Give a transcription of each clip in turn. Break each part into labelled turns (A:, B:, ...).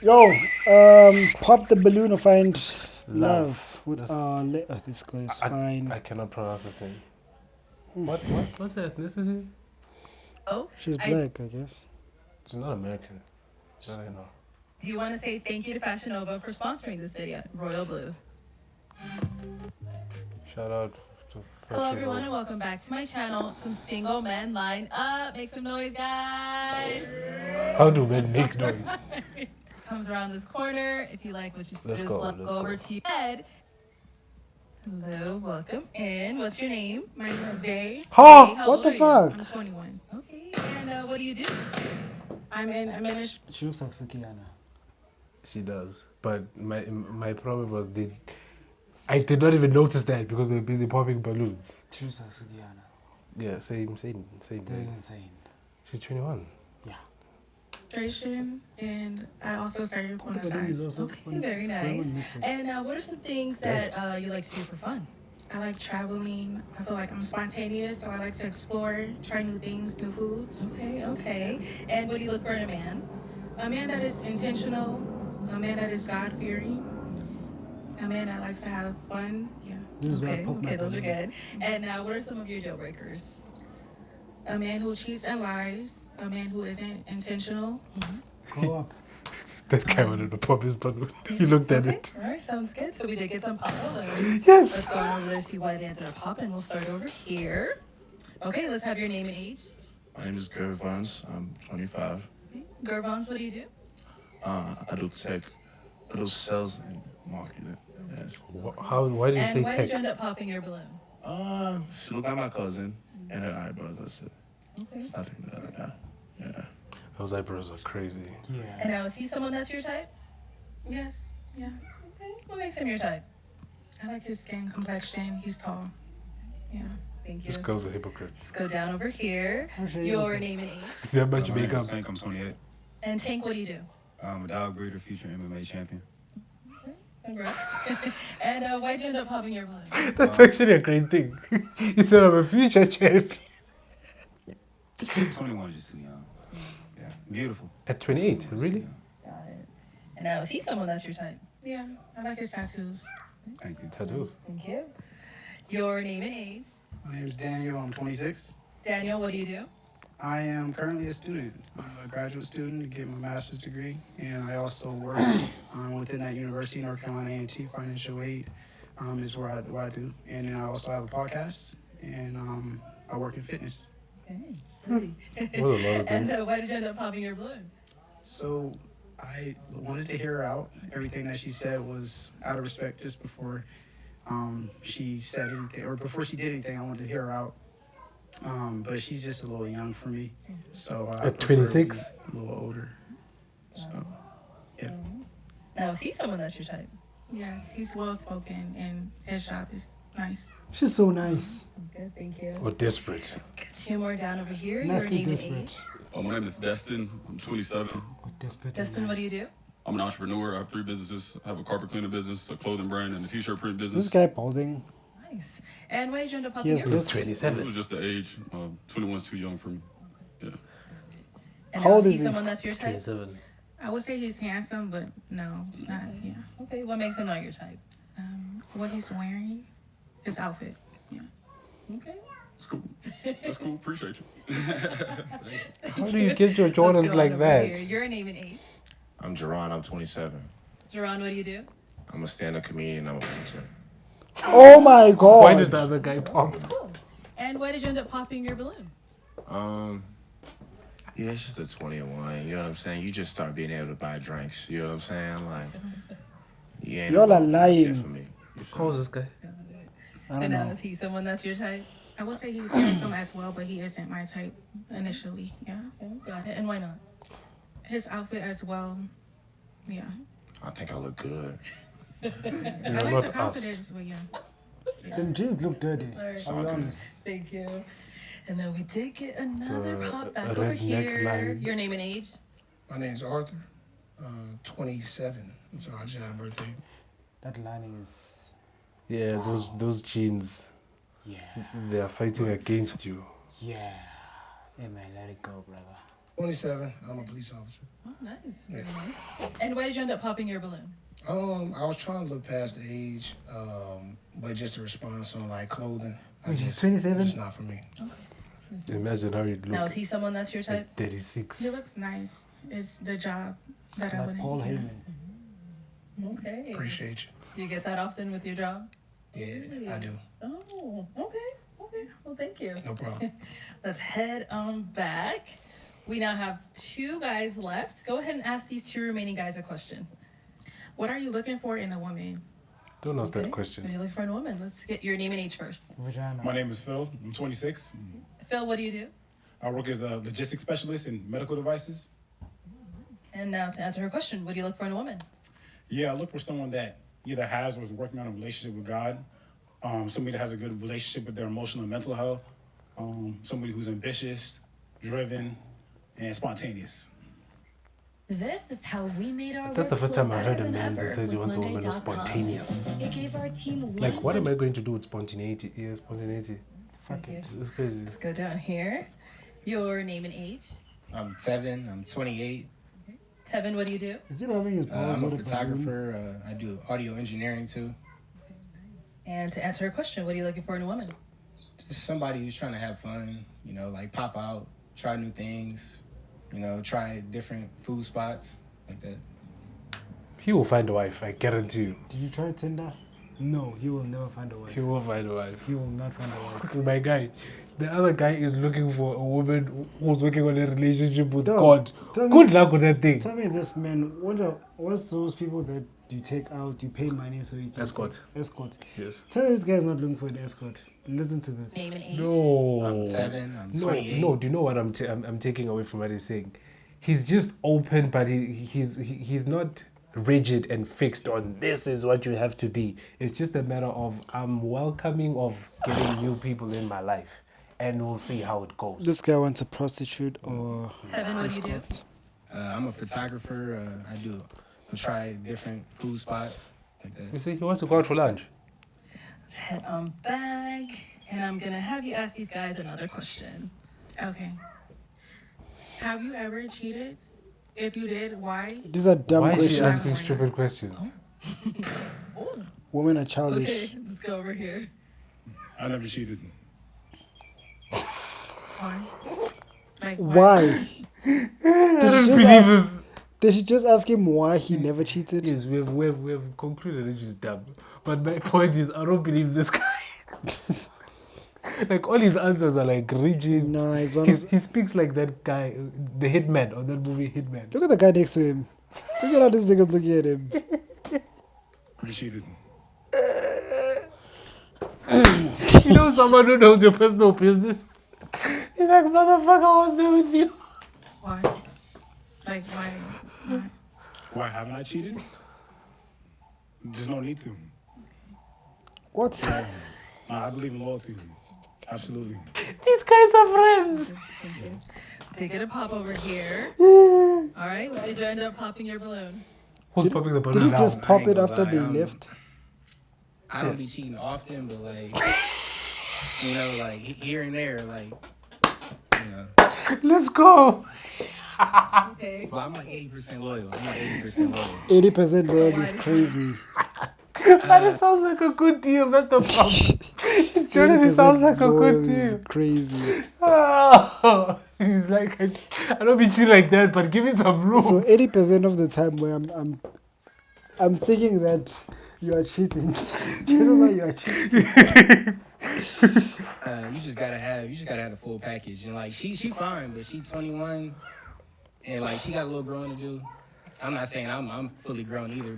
A: Yo, pop the balloon or find love with this guy is fine.
B: I cannot pronounce his name. What's her ethnicity?
C: Oh,
A: She's black, I guess.
B: She's not American. No, I know.
C: Do you want to say thank you to Fashion Nova for sponsoring this video? Royal Blue.
B: Shout out to
C: Hello everyone and welcome back to my channel. Some single men line up. Make some noise, guys.
B: How do men make noise?
C: Comes around this corner. If you like what you see,
B: Let's
C: just
B: go,
C: go
B: let's
C: over
B: go.
C: to your head. Hello, welcome in. What's your name?
D: My name is Day.
B: Huh?
C: How
A: What
C: old
A: the
C: are you?
A: fuck?
D: I'm 21.
C: Okay, and what do you do?
D: I'm in administration.
A: She looks like Sukiyana.
B: She does. But my problem was I did not even notice that because they were busy popping balloons.
A: She looks like Sukiyana.
B: Yeah, same
A: That is
B: thing.
A: insane.
B: She's 21.
D: And I also started on the
A: The balloon is
D: side.
A: also
C: Okay,
A: fun.
C: very
A: It's
C: nice.
A: going Netflix.
C: And what are some things that you like to do for fun?
D: I like traveling. I feel like I'm spontaneous, so I like to explore, try new things, new foods.
C: Okay. And what do you look for in a man?
D: A man that is intentional, a man that is God-fearing, a man that likes to have fun. Yeah.
A: This is where I pop my
C: Okay, those are
A: balloon.
C: good. And what are some of your deal breakers?
D: A man who cheats and lies, a man who isn't intentional.
A: Grow up.
B: That guy wanted to pop his balloon. He looked at it.
C: All right, sounds good. So we did get some pop balloons.
B: Yes.
C: Let's go on over there, see why they ended up popping. We'll start over here. Okay, let's have your name and age.
E: My name is Gervans. I'm 25.
C: Gervons, what do you do?
E: I do tech. I do sales and marketing. Yes.
B: Why did you
C: And
B: say
C: why did
B: tech?
C: you end up popping your balloon?
E: She looked like my cousin and her eyebrows. That's it.
C: Okay.
E: It's nothing like that. Yeah.
B: Those eyebrows are crazy.
A: Yeah.
C: And now, is he someone that's your type?
D: Yes. Yeah.
C: Okay. What makes him your type?
D: I like his skin complexion. He's tall. Yeah.
C: Thank you.
B: This girl's a hypocrite.
C: Let's go down over here.
A: How should
C: Your
A: you-
C: name and age.
B: That much
F: My name
B: makeup.
F: is Tank, I'm 28.
C: And Tank, what do you do?
F: I'm a dog breeder, future MMA champion.
C: Congrats. And why'd you end up popping your balloon?
B: That's actually a great thing. You said I'm a future champion.
F: 21 is just too young. Yeah, beautiful.
B: At 28,
F: 21 is
B: really?
F: too young.
C: Got it. And now, is he someone that's your type?
D: Yeah. I like his tattoos.
F: Thank you.
B: Tattoos.
C: Thank you. Your name and age.
G: My name is Daniel. I'm 26.
C: Daniel, what do you do?
G: I am currently a student. I'm a graduate student to get my master's degree, and I also work within that university, North Carolina A&T Financial Aid is what I do. And then I also have a podcast, and I work in fitness.
C: Okay.
B: What a lot of
C: And
B: things.
C: why did you end up popping your balloon?
G: So I wanted to hear her out. Everything that she said was out of respect just before she said anything, or before she did anything, I wanted to hear her out. But she's just a little young for me, so I
B: At
G: prefer to be
B: 26?
G: a little older. So, yeah.
C: Now, is he someone that's your type?
D: Yes. He's well spoken, and his shop is nice.
A: She's so nice.
C: That's good, thank you.
B: Or desperate.
C: Got two more down over here.
A: Nasty
C: Your name and age.
A: desperate.
H: My name is Destin. I'm 27.
A: Or desperate.
C: Destin, what do you do?
H: I'm an entrepreneur. I have 3 businesses. I have a carpet cleaning business, a clothing brand, and a t-shirt print
A: This
H: business.
A: guy balding.
C: Nice. And why did you end up popping
A: Yes,
C: your
A: this-
B: He's
C: balloon?
H: It
B: 27.
H: was just the age. 21's too young for me. Yeah.
C: And
A: How
C: now,
A: old
C: is he
A: is he?
C: someone that's your type?
B: 27.
D: I would say he's handsome, but no, not yeah.
C: Okay, what makes him not your type?
D: What he's wearing, his outfit. Yeah.
C: Okay.
H: It's cool. That's cool. Appreciate you.
B: How do you get your
C: Let's
B: Jordans
C: go
B: like
C: on over
B: that?
C: here. Your name and age.
E: I'm Jerron. I'm 27.
C: Jerron, what do you do?
E: I'm a stand-up comedian. I'm a painter.
A: Oh my god.
B: Why did the other guy pop?
C: And why did you end up popping your balloon?
E: Yeah, it's just a 21. You know what I'm saying? You just start being able to buy drinks. You know what I'm saying? Like, you ain't
A: Y'all are
E: about
A: lying.
E: that for me. You feel
B: How
E: me?
B: was this guy?
A: I don't
C: And now,
A: know.
C: is he someone that's your type?
D: I would say he's handsome as well, but he isn't my type initially. Yeah.
C: Okay, got it. And why not?
D: His outfit as well. Yeah.
E: I think I look good.
D: I
B: You're
D: like
B: not
D: the confidence, but yeah.
A: Them jeans look dirty.
C: Sorry.
A: I'll be honest.
C: Thank you. And then we did get another
B: The
C: pop back
B: red
C: over here.
B: neckline.
C: Your name and age.
I: My name's Arthur, 27. I'm sorry, I just had a birthday.
A: That lining is.
B: Yeah, those jeans,
A: Yeah.
B: they are fighting against you.
A: Yeah. Hey man, let it go, brother.
I: 27. I'm a police officer.
C: Oh, nice. Very nice. And why did you end up popping your balloon?
I: I was trying to look past the age, but just a response on like clothing.
A: He's 27?
I: It's not for me.
B: Imagine how you'd look.
C: Now, is he someone that's your type?
B: At 36.
D: He looks nice. It's the job that I
A: Like
D: wouldn't.
A: Paul
D: yeah.
A: Heyman.
C: Okay.
I: Appreciate you.
C: Do you get that often with your job?
I: Yeah, I do.
C: Oh, okay. Okay. Well, thank you.
I: No problem.
C: Let's head on back. We now have 2 guys left. Go ahead and ask these 2 remaining guys a question.
D: What are you looking for in a woman?
B: Don't ask that
C: What
B: question.
C: are you looking for in a woman? Let's get your name and age first.
A: Vagina.
H: My name is Phil. I'm 26.
C: Phil, what do you do?
H: I work as a logistics specialist in medical devices.
C: And now to answer her question, what do you look for in a woman?
H: Yeah, I look for someone that either has or is working on a relationship with God, somebody that has a good relationship with their emotional and mental health, somebody who's ambitious, driven, and spontaneous.
J: This is how we made our
B: That's the
J: work
B: first
J: flow
B: time I
J: better
B: heard a
J: than
B: man that
J: ever
B: says he
J: with
B: wants a woman who's
J: Monday.com.
B: spontaneous.
J: It gave our team
B: Like, what am
J: wins
B: I going to do with spontaneity? Yeah, spontaneity.
A: Fuck it.
B: It's crazy.
C: Let's go down here. Your name and age.
K: I'm Tevin. I'm 28.
C: Tevin, what do you do?
A: Is he rubbing his balls
K: I'm a
A: with a balloon?
K: photographer. I do audio engineering too.
C: And to answer her question, what are you looking for in a woman?
K: Just somebody who's trying to have fun, you know, like pop out, try new things, you know, try different food spots like that.
B: He will find a wife, I guarantee you.
A: Did you try Tinder? No, he will never find a wife.
B: He will find a wife.
A: He will not find a wife.
B: My guy. The other guy is looking for a woman who's working on a relationship with
A: Dog,
B: God.
A: tell me-
B: Good luck with that thing.
A: Tell me this, man. What's those people that you take out, you pay money so you can
B: Escort.
A: take- escort.
B: Yes.
A: Tell me this guy's not looking for an escort. Listen to this.
C: Name and age.
B: No.
K: I'm Tevin. I'm 28.
B: No, do you know what I'm taking away from what he's saying? He's just open, but he's not rigid and fixed on this is what you have to be. It's just a matter of I'm welcoming of getting new people in my life, and we'll see how it goes.
A: This guy wants a prostitute or
C: Tevin, what do you do?
A: escort.
K: I'm a photographer. I try different food spots like
B: You
K: that.
B: see, he wants to go out for lunch.
C: Let's head on back. And I'm going to have you ask these guys another question.
D: Okay. Have you ever cheated? If you did, why?
A: These are dumb
B: Why is she
A: questions.
B: asking stupid questions?
A: Women are childish.
C: Okay, let's go over here.
H: I never cheated.
D: Why? Like
A: Why? Did she just ask him why he never cheated?
B: Yes, we've concluded that he's dumb. But my point is, I don't believe this guy. Like, all his answers are like rigid.
A: No, he's
B: He speaks like that guy, the hitman, on that movie Hitman.
A: Look at the guy next to him. Look at how this nigga's looking at him.
H: I cheated.
B: You know someone who knows your personal business? He's like, motherfucker, I was there with you.
D: Why? Like why?
H: Why haven't I cheated? There's no need to.
A: What?
H: I believe in loyalty. Absolutely.
B: These guys are friends.
C: Take it a pop over here. All right, why did you end up popping your balloon?
B: Who's popping the
A: Did
B: balloon
A: he
B: now?
A: just pop
K: ain't
A: it
K: gonna
A: after
K: lie,
A: they
K: I'm-
A: left?
K: I don't be cheating often, but like, you know, like here and there, like, you know.
B: Let's go.
C: Okay.
K: Well, I'm like 80% loyal. I'm like 80% loyal.
A: 80% royal is crazy.
B: But it sounds like a good deal. That's the problem. It generally sounds like a
A: loyal
B: good
A: is
B: deal.
A: crazy.
B: Oh, he's like, I don't be chill like that, but give me some room.
A: So 80% of the time where I'm thinking that you are cheating. Chances are you are cheating.
K: You just gotta have the full package. And like she fine, but she 21, and like she got a little growing to do. I'm not saying I'm fully grown either,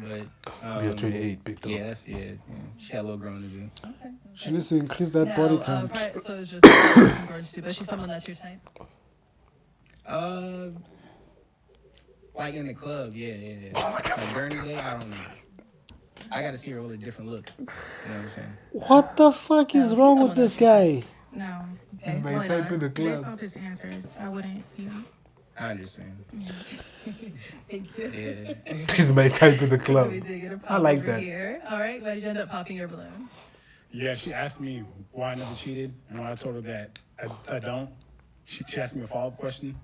K: but
B: You're 28, big dog.
K: yeah, yeah. She got a little growing to do.
A: She needs to increase that body count.
C: So it's just some girls too, but she's someone that's your type.
K: Like in the club, yeah. Like during the day, I don't know. I gotta see her with a different look. You know what I'm saying?
A: What the fuck is
C: she's
A: wrong with
C: someone
A: this
C: that's-
A: guy?
D: No.
C: Okay.
B: My
C: why
B: type
C: not?
B: in the
D: Based
B: club.
D: off his answers, I wouldn't. You know.
K: I understand.
C: Thank you.
K: Yeah.
B: He's my type in the
C: Let
B: club.
C: me take it a pop
B: I like
C: over
B: that.
C: here. All right, why did you end up popping your balloon?
H: Yeah, she asked me why I never cheated, and when I told her that I don't, she asked me a follow-up question.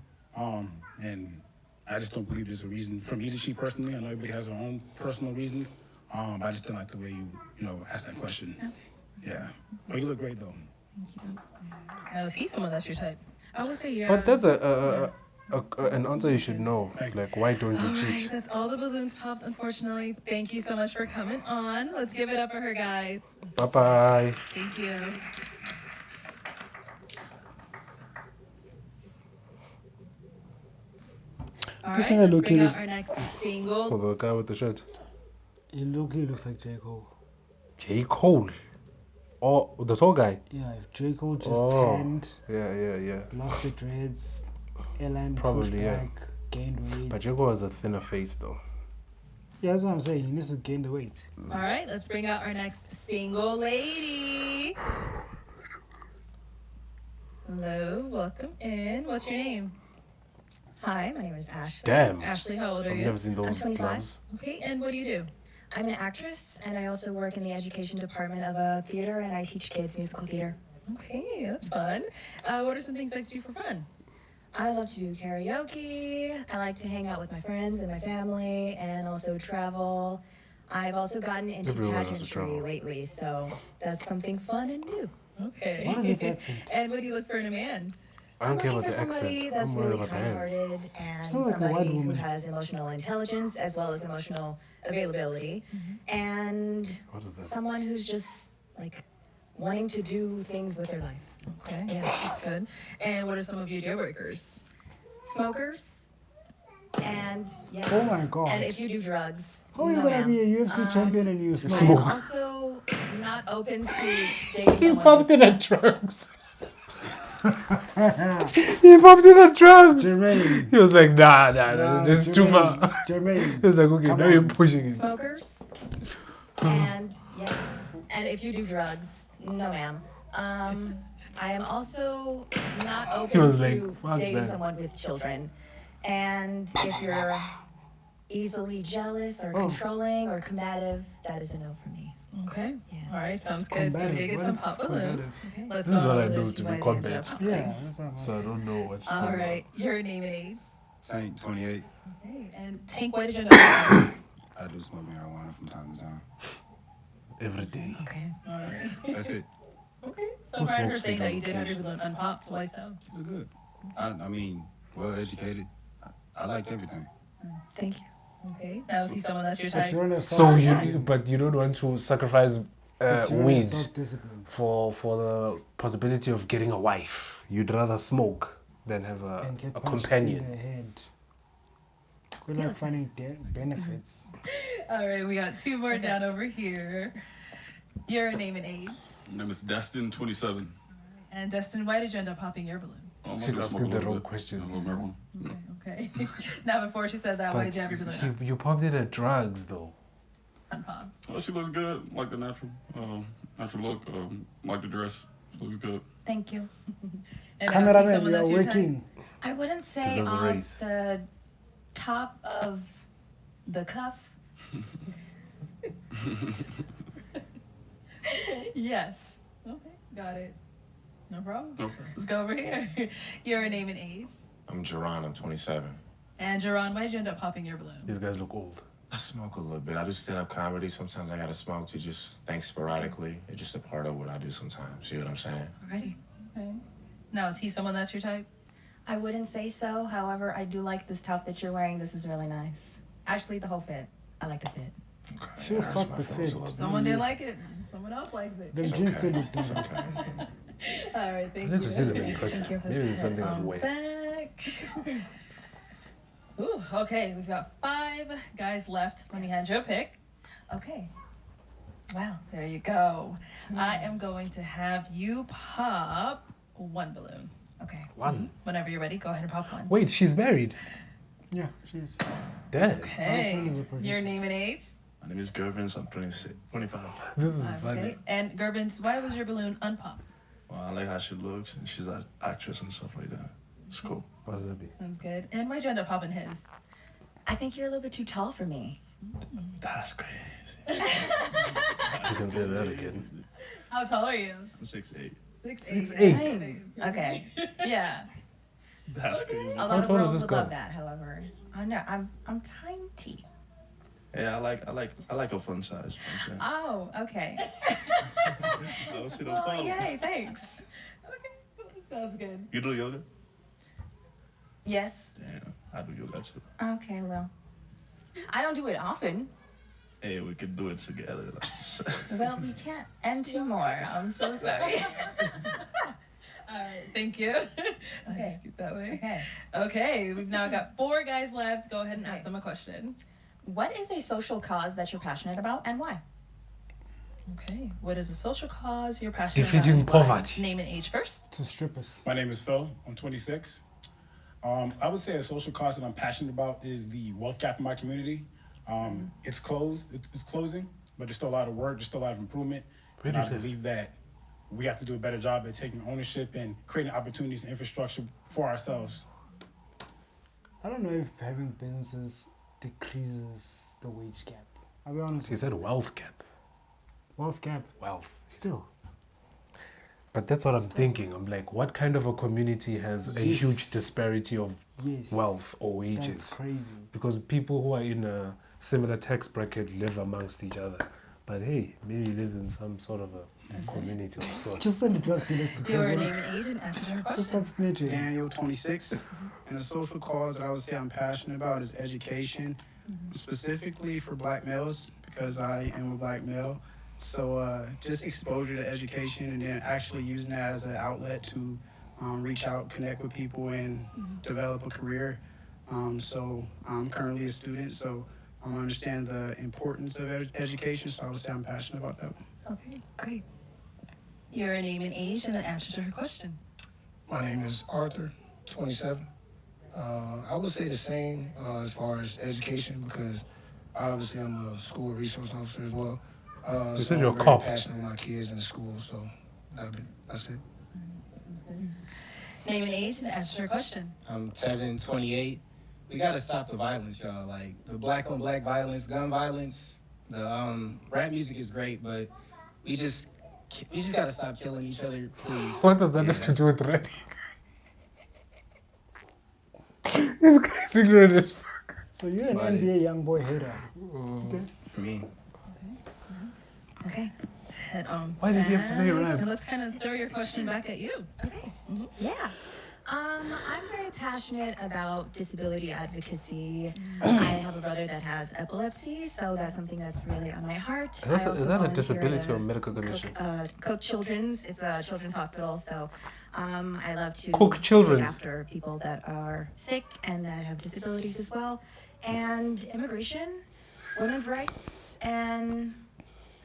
H: And I just don't believe there's a reason for me to cheat personally. I know everybody has their own personal reasons. But I just didn't like the way you asked that question.
D: Okay.
H: Yeah. But you look great though.
C: Now, is he someone that's your type?
D: I would say yeah.
B: But that's an answer you should know. Like, why don't you
C: All right,
B: cheat?
C: that's all the balloons popped, unfortunately. Thank you so much for coming on. Let's give it up for her, guys.
B: Bye-bye.
C: Thank you. All
A: This
C: right,
A: thing I
C: let's
A: look
C: bring
A: at
C: out
A: is-
C: our next single.
B: For the guy with the shirt.
A: He looks like J. Cole.
B: J. Cole. Oh, the tall guy.
A: Yeah, if J. Cole just
B: Oh.
A: tanned,
B: Yeah.
A: lost the dreads, airline
B: Probably,
A: pushed
B: yeah.
A: back, gained weight.
B: But J. Cole has a thinner face, though.
A: Yeah, that's what I'm saying. He needs to gain the weight.
C: All right, let's bring out our next single lady. Hello, welcome in. What's your name?
L: Hi, my name is Ashley.
B: Damn.
C: Ashley, how old are
B: I've
C: you?
B: never seen
L: I'm
B: those
L: 25.
B: gloves.
C: Okay, and what do you do?
L: I'm an actress, and I also work in the education department of a theater, and I teach kids musical theater.
C: Okay, that's fun. What are some things like to do for fun?
L: I love to do karaoke. I like to hang out with my friends and my family, and also travel. I've also gotten into
B: Everyone loves to
L: pageantry
B: travel.
L: lately, so that's something fun and new.
C: Okay.
A: What is this accent?
C: And what do you look for in a man?
B: I don't
L: I'm
B: care
L: looking
B: about
L: for
B: the
L: somebody
B: accent.
L: that's
B: I'm worried
L: really
B: about the hands.
L: kind-hearted and
A: Sounds like a white
L: somebody who
A: woman.
L: has emotional intelligence as well as emotional availability, and
B: What is that?
L: someone who's just like wanting to do things with their life.
C: Okay,
L: Yeah.
C: that's good. And what are some of your deal breakers?
L: Smokers, and yeah.
A: Oh my God.
L: And if you do drugs,
A: How are you
L: no,
A: gonna
L: ma'am.
A: be a UFC champion and you
L: I'm
A: smoke?
L: also not open to dating
B: He
L: someone
B: popped in at drugs. He popped in at drugs.
A: Jermaine.
B: He was like, nah, this is too far.
A: Jermaine.
B: He was like, okay,
A: Come
B: now you're
A: on.
B: pushing it.
L: smokers, and yes, and if you do drugs, no, ma'am. I am also not open
B: was
L: to
B: like, fuck
L: dating
B: that.
L: someone with children, and if you're easily jealous or controlling or combative, that is a no for me.
C: Okay.
L: Yes.
C: All right, sounds good. So we did get some pop balloons. Let's
B: This is
C: go
B: what I
C: on
B: do
C: with
B: to
C: this
B: be
C: white
B: combat.
C: hands up.
A: Yeah,
C: Okay.
A: that's what I'm
B: So I
A: saying.
B: don't know what to
C: All right, your name and age.
F: Tank 28.
C: Okay, and Tank, why did you know?
F: I do smoke marijuana from time to time.
B: every day.
L: Okay.
C: All right.
F: That's it.
C: Okay. So
B: Who
C: I heard her
B: smokes
C: saying that you
B: cigarettes?
C: did have your balloon unpopped. Why so?
F: You look good. I mean, well educated. I like everything.
L: Thank you.
C: Okay. Now is he someone that's your
A: But
C: type?
A: you don't have
B: So
A: self-discipline.
B: but you don't want to sacrifice
A: But you don't have
B: weed
A: self-discipline.
B: for the possibility of getting a wife. You'd rather smoke than have
A: And get
B: a
A: punched
B: companion.
A: in the head. Good luck finding benefits.
C: All right, we got two more down over here. Your name and age.
M: My name is Destin, 27.
C: And Destin, why did you end up popping your balloon?
B: She's asking the wrong question.
C: Okay. Now, before she said that, why
B: But
C: did you have your balloon up?
B: you popped it at drugs though.
C: Unpopped.
M: She looks good, like the natural look, like the dress. She looks good.
L: Thank you.
C: And now is he
A: Cameraman,
C: someone
A: you are
C: that's your type?
A: working.
L: I wouldn't say
B: Deserves a
L: off
B: raise.
L: the top of the cuff. Yes.
C: Okay, got it. No problem.
M: Okay.
C: Let's go over here. Your name and age.
E: I'm Jerron, I'm 27.
C: And Jerron, why did you end up popping your balloon?
B: These guys look old.
E: I smoke a little bit. I do stand-up comedy. Sometimes I gotta smoke to just think sporadically. It's just a part of what I do sometimes. You know what I'm saying?
L: Alrighty.
C: Okay. Now, is he someone that's your type?
L: I wouldn't say so. However, I do like this top that you're wearing. This is really nice. Actually, the whole fit. I like the fit.
E: Okay.
A: Should've
E: hurts
A: fucked
E: my
A: the
E: feelings
A: fit.
E: a little bit.
C: Someone didn't like it. Someone else likes it.
A: Them
E: It's
A: jeans
E: okay.
A: still look
E: It's
A: dumb.
E: okay.
C: All right, thank
B: I
C: you.
B: need to see them in person.
C: Thank you.
B: Maybe it's something I'd wear.
C: Back. Ooh, okay, we've got 5 guys left. Let me hand you a pick.
L: Okay. Wow.
C: There you go. I am going to have you pop 1 balloon.
L: Okay.
B: One.
C: Whenever you're ready, go ahead and pop 1.
B: Wait, she's married.
A: Yeah, she is.
B: Damn.
C: Okay.
A: husband is a producer.
C: Your name and age?
E: My name is Gervin, I'm 25.
B: This is
C: Okay.
B: funny.
C: And Gerbins, why was your balloon unpopped?
E: Well, I like how she looks, and she's an actress and stuff like that. It's cool.
B: What does that mean?
C: Sounds good. And why'd you end up popping his?
L: I think you're a little bit too tall for me.
E: That's crazy.
B: You can say that again.
C: How tall are you?
E: I'm 6'8".
C: 6'8".
B: 6'8".
L: Okay.
C: Yeah.
N: That's crazy.
L: A lot of girls would love that, however. No, I'm tiny.
N: Yeah, I like a fun size. You know what
L: Oh, okay.
N: I don't see no
L: Well,
N: problem.
L: yay, thanks.
C: Sounds good.
N: You do yoga?
L: Yes.
N: Damn, I do yoga too.
L: Okay, well, I don't do it often.
N: Hey, we could do it together.
L: Well, we can't. And two more. I'm so sorry.
C: All right, thank you.
L: Okay.
C: Scoot that way.
L: Okay.
C: Okay, we've now got 4 guys left. Go ahead and ask them a question.
L: What is a social cause that you're passionate about and why?
C: Okay, what is a social cause you're passionate
B: Defeating
C: about? and why?
B: poverty.
C: Name and age first.
A: To strippers.
H: My name is Phil. I'm 26. I would say a social cause that I'm passionate about is the wealth gap in my community. It's closed. It's closing, but there's still a lot of work. There's still a lot of improvement. And I believe that we have to do a better job at taking ownership and creating opportunities and infrastructure for ourselves.
A: I don't know if having businesses decreases the wage gap. I'll be honest.
B: He said wealth gap.
A: Wealth gap.
B: Wealth.
A: Still.
B: But that's what I'm thinking. I'm like, what kind of a community has a huge disparity of wealth or wages?
A: That's crazy.
B: Because people who are in a similar tax bracket live amongst each other. But hey, maybe he lives in some sort of a community of sorts.
A: Just send the drug dealers to
C: Your
A: prison.
C: name and age and answer your
A: Just
C: question.
A: start snitching.
G: Daniel, 26. And the social cause that I would say I'm passionate about is education, specifically for black males, because I am a black male. So just exposure to education and then actually using that as an outlet to reach out, connect with people, and develop a career. So I'm currently a student, so I understand the importance of education, so I would say I'm passionate about that.
C: Okay, great. Your name and age and the answer to her question.
I: My name is Arthur, 27. I would say the same as far as education because obviously I'm a school resource officer as well. So
B: you're a
I: I'm very
B: cop.
I: passionate with my kids in school, so that's it.
C: Name and age and answer her question.
K: I'm Tevin, 28. We gotta stop the violence, y'all. Like the black on black violence, gun violence. The rap music is great, but we just gotta stop killing each other, please.
B: What does that have to do with rapping? This guy's ignorant as fuck.
A: So you're an NBA young boy hater. Okay.
K: For me.
C: Okay. Let's head on
B: Why did you have to say it
C: back,
B: right?
C: And let's kind of throw your question back at you.
L: Okay. Yeah. I'm very passionate about disability advocacy. I have a brother that has epilepsy, so that's something that's really on my heart.
B: Is that a disability or a medical condition?
L: Cook Children's. It's a children's hospital, so I love to
B: Cook
L: take
B: Children's.
L: after people that are sick and that have disabilities as well, and immigration, women's rights, and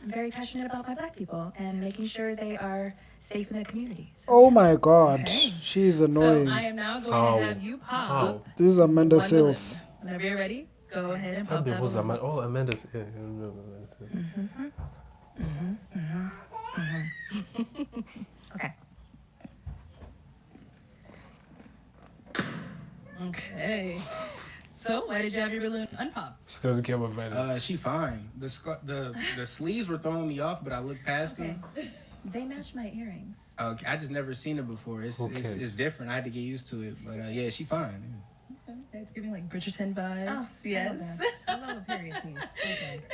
L: I'm very passionate about my black people and making sure they are safe in the community. So,
A: Oh my god.
C: Okay.
A: She's annoying.
C: So I am now going to have you pop.
A: This is Amanda
C: one
A: Sales.
C: balloon. Whenever you're ready, go ahead and pop
B: Maybe
C: that
B: it was
C: balloon.
B: Amanda. Oh, Amanda's. Yeah,
L: Okay.
C: Okay. So why did you have your balloon unpopped?
B: She doesn't care about violence.
K: She fine. The sleeves were throwing me off, but I looked past them.
L: They match my earrings.
K: Okay, I just never seen it before. It's different. I had to get used to it, but yeah, she fine.
C: Okay. It's giving like Bridgerton vibes.
L: Oh,
C: Yes.
L: I love a period piece.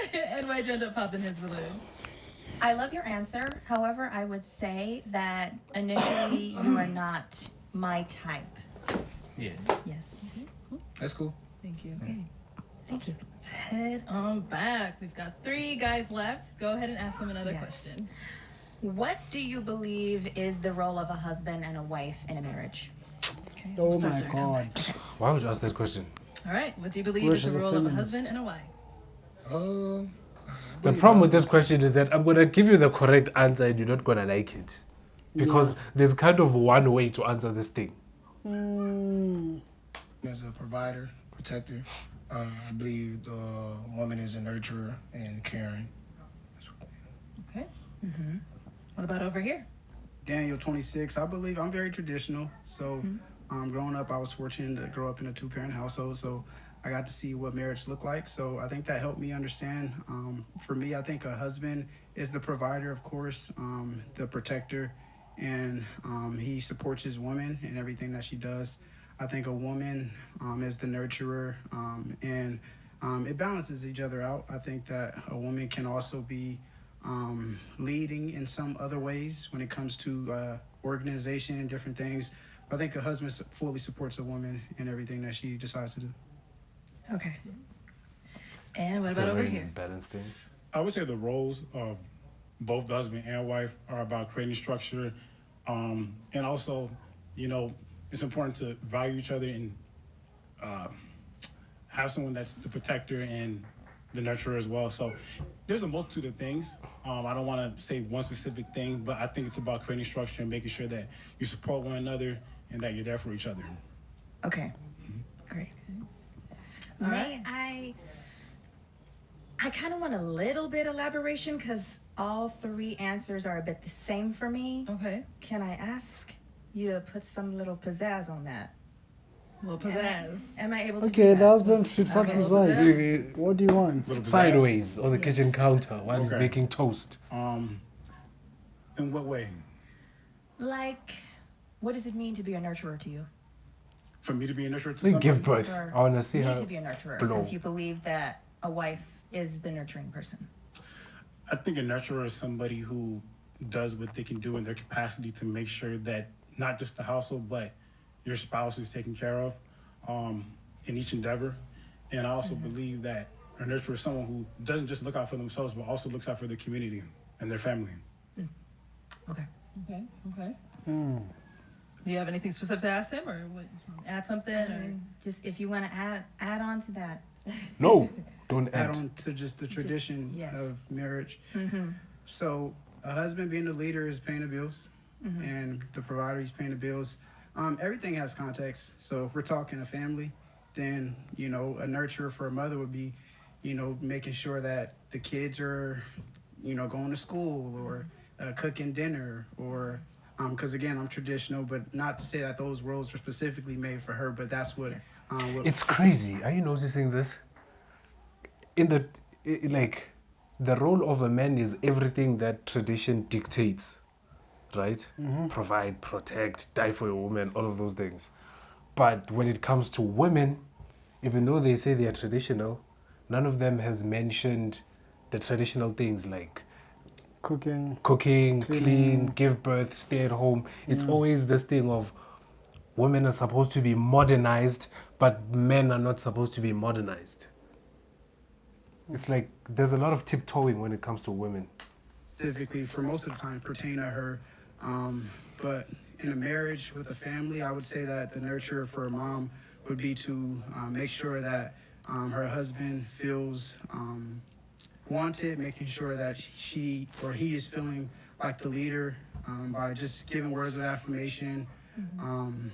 L: Okay.
C: And why'd you end up popping his balloon?
L: I love your answer. However, I would say that initially you are not my type.
K: Yeah,
L: Yes.
K: that's cool.
C: Thank you.
L: Okay. Thank you.
C: Let's head on back. We've got 3 guys left. Go ahead and ask them another
L: Yes.
C: question.
L: What do you believe is the role of a husband and a wife in a marriage?
C: Okay.
A: Oh
C: we'll start
A: my
C: there.
A: god.
B: Why would you ask that question?
C: All right. What do you believe
A: Where's
C: is the
A: the
C: role of a
A: feminist?
C: husband and a wife?
B: The problem with this question is that I'm going to give you the correct answer and you're not going to like it. Because there's kind of one way to answer this thing.
I: As a provider, protector, I believe the woman is a nurturer and caring.
C: Okay. What about over here?
G: Daniel, 26. I believe I'm very traditional. So growing up, I was fortunate to grow up in a 2-parent household. So I got to see what marriage looked like. So I think that helped me understand. For me, I think a husband is the provider, of course, the protector, and he supports his woman in everything that she does. I think a woman is the nurturer, and it balances each other out. I think that a woman can also be leading in some other ways when it comes to organization and different things. I think a husband fully supports a woman in everything that she decides to do.
C: Okay. And what
B: It's
C: about
B: a
C: over
B: very
C: here?
B: balanced thing.
H: I would say the roles of both the husband and wife are about creating structure, and also, you know, it's important to value each other and have someone that's the protector and the nurturer as well. So there's a multitude of things. I don't want to say one specific thing, but I think it's about creating structure and making sure that you support one another and that you're there for each other.
L: Okay. Great.
C: All
L: May I kind of want a little bit elaboration because all three answers are a bit the same for me.
C: Okay.
L: Can I ask you to put some little pizzazz on that?
C: Little pizzazz.
L: Am I able to
A: Okay,
L: do
A: the
L: that?
A: husband should fuck his wife. What do you want?
B: Sideways on the kitchen counter while he's
H: Okay.
B: making toast.
H: In what way?
L: Like, what does it mean to be a nurturer to you?
H: For me to be a nurturer to
B: They
H: somebody?
B: give birth.
L: For
B: I want to see
L: me
B: her
L: to be a nurturer,
B: blow.
L: since you believe that a wife is the nurturing person.
H: I think a nurturer is somebody who does what they can do in their capacity to make sure that not just the household, but your spouse is taken care of in each endeavor. And I also believe that a nurturer is someone who doesn't just look out for themselves, but also looks out for their community and their family.
L: Okay.
C: Okay. Do you have anything specific to ask him, or what, add something? Or?
L: Just if you want to add on to that.
B: No, don't
G: Add
B: add.
G: on to just the tradition
L: yes.
G: of marriage.
L: Mm-hmm.
G: So a husband being the leader is paying the bills, and the provider is paying the bills. Everything has context. So if we're talking a family, then you know a nurturer for a mother would be, you know, making sure that the kids are, you know, going to school or cooking dinner or. Because again, I'm traditional, but not to say that those roles are specifically made for her. But that's what. What
B: It's crazy. Are you noticing this? Like, the role of a man is everything that tradition dictates, right? Provide, protect, die for your woman, all of those things. But when it comes to women, even though they say they are traditional, none of them has mentioned the traditional things like
A: Cooking.
B: clean, give birth, stay at home. It's always this thing of women are supposed to be modernized, but men are not supposed to be modernized. It's like there's a lot of tiptoeing when it comes to women.
G: Specifically, for most of the time, pertain to her. But in a marriage with a family, I would say that the nurturer for a mom would be to make sure that her husband feels wanted, making sure that she or he is feeling like the leader by just giving words of affirmation. And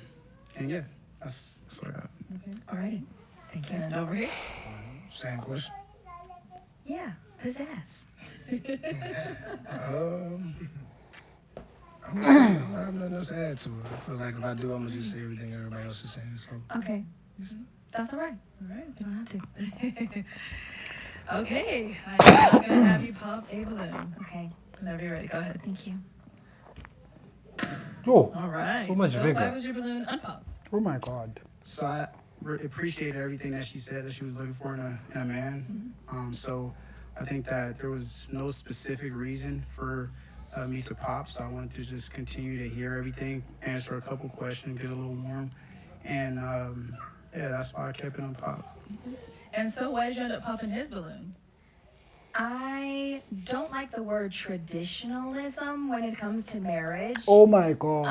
G: yeah, that's what I got.
C: Okay.
L: All right. Thank you.
C: And over here.
I: Same question.
L: Yeah, pizzazz.
I: I'm gonna say, I don't have nothing else to add to it. I feel like if I do, I'm gonna just say everything everybody else is saying. So
L: Okay. That's all right.
C: All right.
L: You don't have to.
C: Okay. I'm gonna have you pop a balloon.
L: Okay.
C: Whenever you're ready, go ahead.
L: Thank you.
B: Oh,
C: All right.
B: so much
C: Why
B: vigor.
C: was your balloon unpopped?
A: Oh my God.
G: So I appreciated everything that she said that she was looking for in a man. So I think that there was no specific reason for me to pop. So I wanted to just continue to hear everything, answer a couple questions, get a little warm. And yeah, that's why I kept it on pop.
C: And so, why did you end up popping his balloon?
L: I don't like the word traditionalism when it comes to marriage.
A: Oh my God.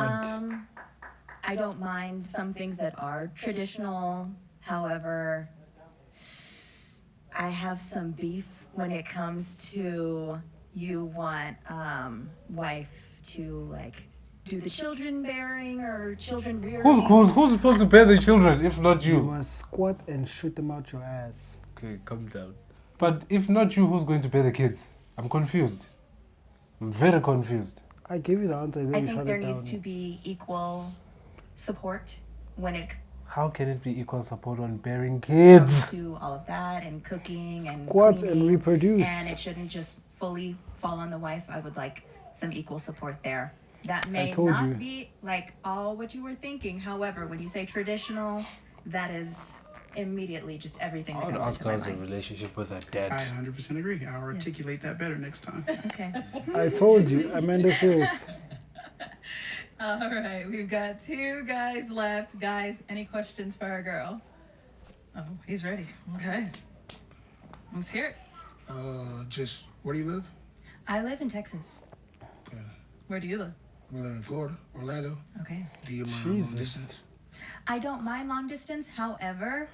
L: I don't mind some things that are traditional. However, I have some beef when it comes to you want wife to like do the children bearing or children rearing.
B: Who's supposed to bear the children if not
A: You
B: you?
A: must squat and shoot them out your ass.
B: Okay, calm down. But if not you, who's going to bear the kids? I'm confused. I'm very confused.
A: I gave you the answer. Then
L: I
A: you
L: think
A: shut
L: there
A: it
L: needs
A: down.
L: to be equal support when it
B: How can it be equal support on bearing
L: comes
B: kids?
L: to all of that and cooking and
A: Squat and
L: cleaning,
A: reproduce.
L: and it shouldn't just fully fall on the wife. I would like some equal support there. That may
A: told
L: not
A: you.
L: be like all what you were thinking. However, when you say traditional, that is immediately just everything
B: I
L: that
B: would
L: comes
B: ask
L: into my
B: her as a
L: mind.
B: relationship with her
G: I
B: dad.
G: 100% agree. I'll articulate that better next time.
L: Okay.
A: I told you, Amanda Seals.
C: All right, we've got 2 guys left. Guys, any questions for our girl? Oh, he's ready. Okay. Let's hear it.
I: Just where do you live?
L: I live in Texas.
I: Okay.
C: Where do you live?
I: We live in Florida, Orlando.
L: Okay.
I: Do you mind long distance?
L: I don't mind long distance. However,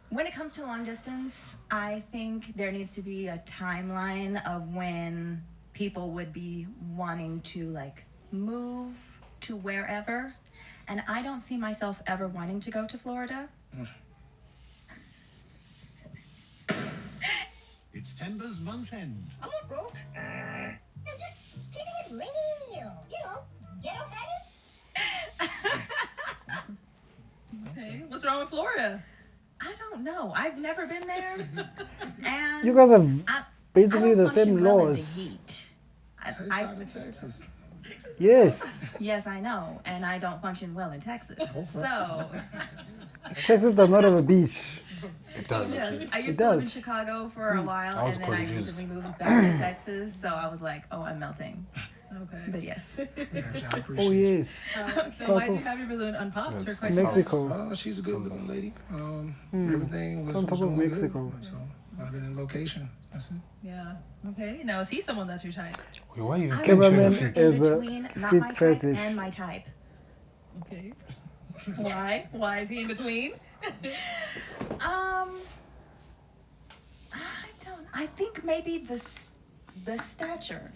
L: when it comes to long distance, I think there needs to be a timeline of when people would be wanting to like move to wherever. And I don't see myself ever wanting to go to Florida.
O: It's Timber's month end.
P: I'm not broke. I'm just keeping it real. You know, ghetto faggot.
C: Okay. What's wrong with Florida?
L: I don't know. I've never been there. And
A: You guys have
L: I
A: basically
L: don't
A: the same
L: function well in the
A: laws.
L: heat.
I: Texas.
A: Yes.
L: Yes, I know. And I don't function well in Texas. So,
A: Texas does not have a beach.
B: It does.
L: yes,
B: actually.
L: I used
A: It
L: to live in
A: does.
L: Chicago for a while,
B: I was
L: and then I
B: confused.
L: recently moved back to Texas. So I was like, oh, I'm melting.
C: Okay.
L: But yes.
I: Gotcha, I appreciate
A: Oh,
I: you.
A: yes.
C: So why'd you have your balloon unpopped?
B: Yes.
C: Her question.
A: Mexico.
I: She's a good looking lady. Everything
A: It's
I: was,
A: on top
I: was
A: of
I: going
A: Mexico.
I: good. So, other than location, that's it.
C: Yeah. Okay. Now, is he someone that's your type?
B: Wait, why are you
L: I
A: Cameraman
L: would
B: mentioning
L: put
A: is
L: in
A: a
L: between not
A: fit
L: my type
A: fetish.
L: and my type.
C: Okay. Why? Why is he in between?
L: I think maybe the stature.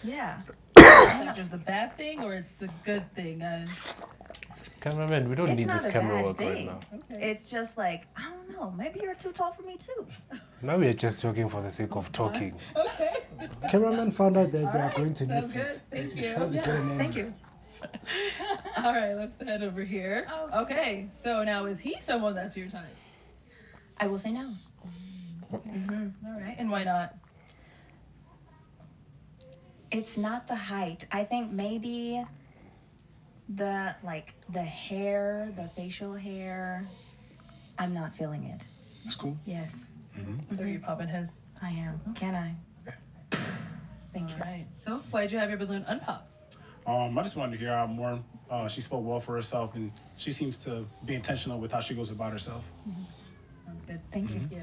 L: Yeah.
C: Is that just a bad thing or it's the good thing?
B: Cameraman, we don't
L: It's
B: need
L: not
B: this
L: a
B: camera
L: bad
B: work right
L: thing.
B: now.
L: It's just like, I don't know, maybe you're too tall for me too.
B: Now we are just talking for the sake of talking.
C: Okay.
A: Cameraman found out that they are going to
C: Sounds good.
A: Netflix.
C: Thank
A: He's
C: you.
A: trying to get
L: Yes,
A: an
L: thank
A: angle.
L: you.
C: All right, let's head over here. Okay, so now is he someone that's your type?
L: I will say no.
C: All right, and why not?
L: It's not the height. I think maybe the hair, the facial hair. I'm not feeling it.
H: That's cool.
L: Yes,
C: So you're popping his.
L: I am. Can I? Thank
C: All
L: you.
C: right. So why'd you have your balloon unpopped?
H: I just wanted to hear out more. She spoke well for herself, and she seems to be intentional with how she goes about herself.
C: Sounds good.
L: Thank you.
C: Yeah.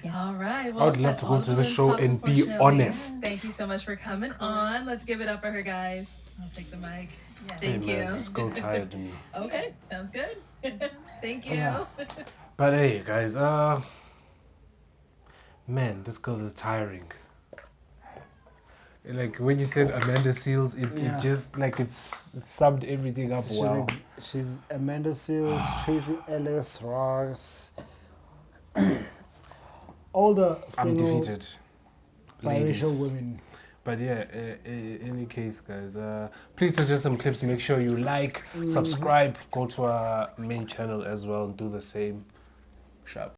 L: Yes.
C: All right. Well,
B: I would love
C: that's
B: to go
C: all
B: to the
C: balloons
B: show
C: popped,
B: and be
C: unfortunately.
B: honest.
C: Thank you so much for coming on. Let's give it up for her, guys. I'll take the mic.
B: Hey
C: Thank
B: man,
C: you.
B: this girl tired me.
C: Okay, sounds good. Thank you.
B: Yeah. But hey guys, man, this girl is tiring. Like when you said Amanda Seals, it just like it summed everything up well.
A: She's Amanda Seals, Tracy Ellis Ross, all the single
B: Undefeated
A: biracial
B: ladies.
A: women.
B: But yeah, in any case, guys, please suggest some clips. Make sure you like, subscribe, go to our main channel as well, and do the same. Sharp.